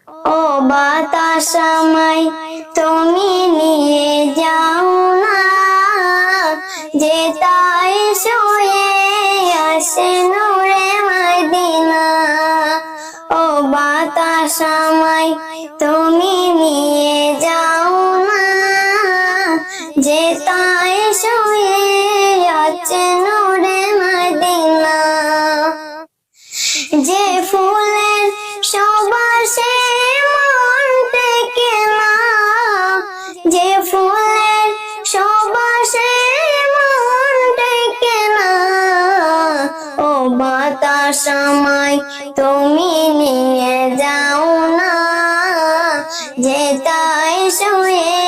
ও বাতাস আমায় তুমি নিয়ে যাও না, যে তাই শুয়ে আসে নূরে মদিনা। ও বাতাস আমায় তুমি নিয়ে যাও না, যে তাই শুয়ে আছে নূরে মদিনা। যে ফুলের সুবাসে মন টেকে না, যে ফুলের সুবাসে মন টেকে না। ও বাতাস আমায় তুমি নিয়ে যাও না, যে তাই শুয়ে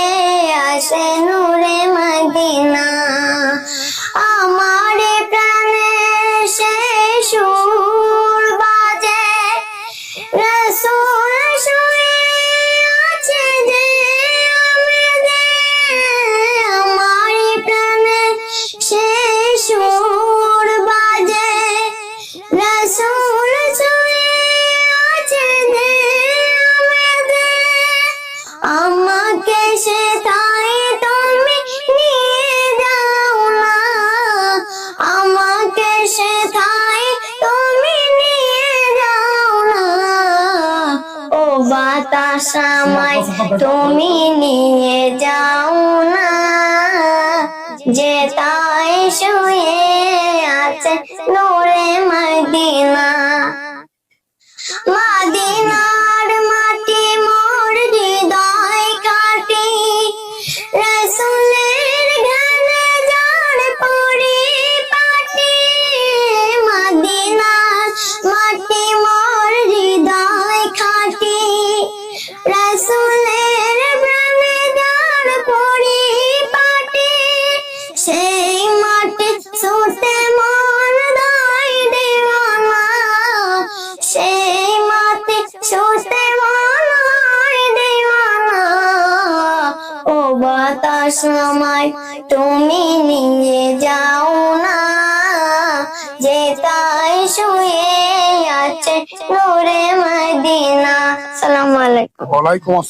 আসে নূরে মদিনা। আমার প্রাণে সেই সুর বাজে, রাসূল শুয়ে আছে যে আমেদে। আমার প্রাণে সেই সুর বাজে, রাসূল শুয়ে আছে যে আমেদে। আমাকে সেথায় তুমি নিয়ে যাও না, আমাকে সেথায় তুমি নিয়ে যাও না। ও বাতাস আমায় তুমি নিয়ে যাও না, যে তাই শুয়ে আছে নূরে মদিনা। মদিনার মাটি মোর হৃদয় কাটি, রাসূলের গানে যার পরিপাটি। মদিনার মাটি মোর হৃদয় কাটি, রাসূলের গানে যার পরিপাটি। সেই মাটি ছুটে মন দায় দিওয়ানা, সেই মাটি ছুটে মন হয় দিওয়ানা। ও বাতাস আমায় তুমি নিয়ে যাও না, যে তাই শুয়ে আছে নূরে মদিনা। আসসালামু আলাইকুম। ওয়ালাইকুম আসসালাম।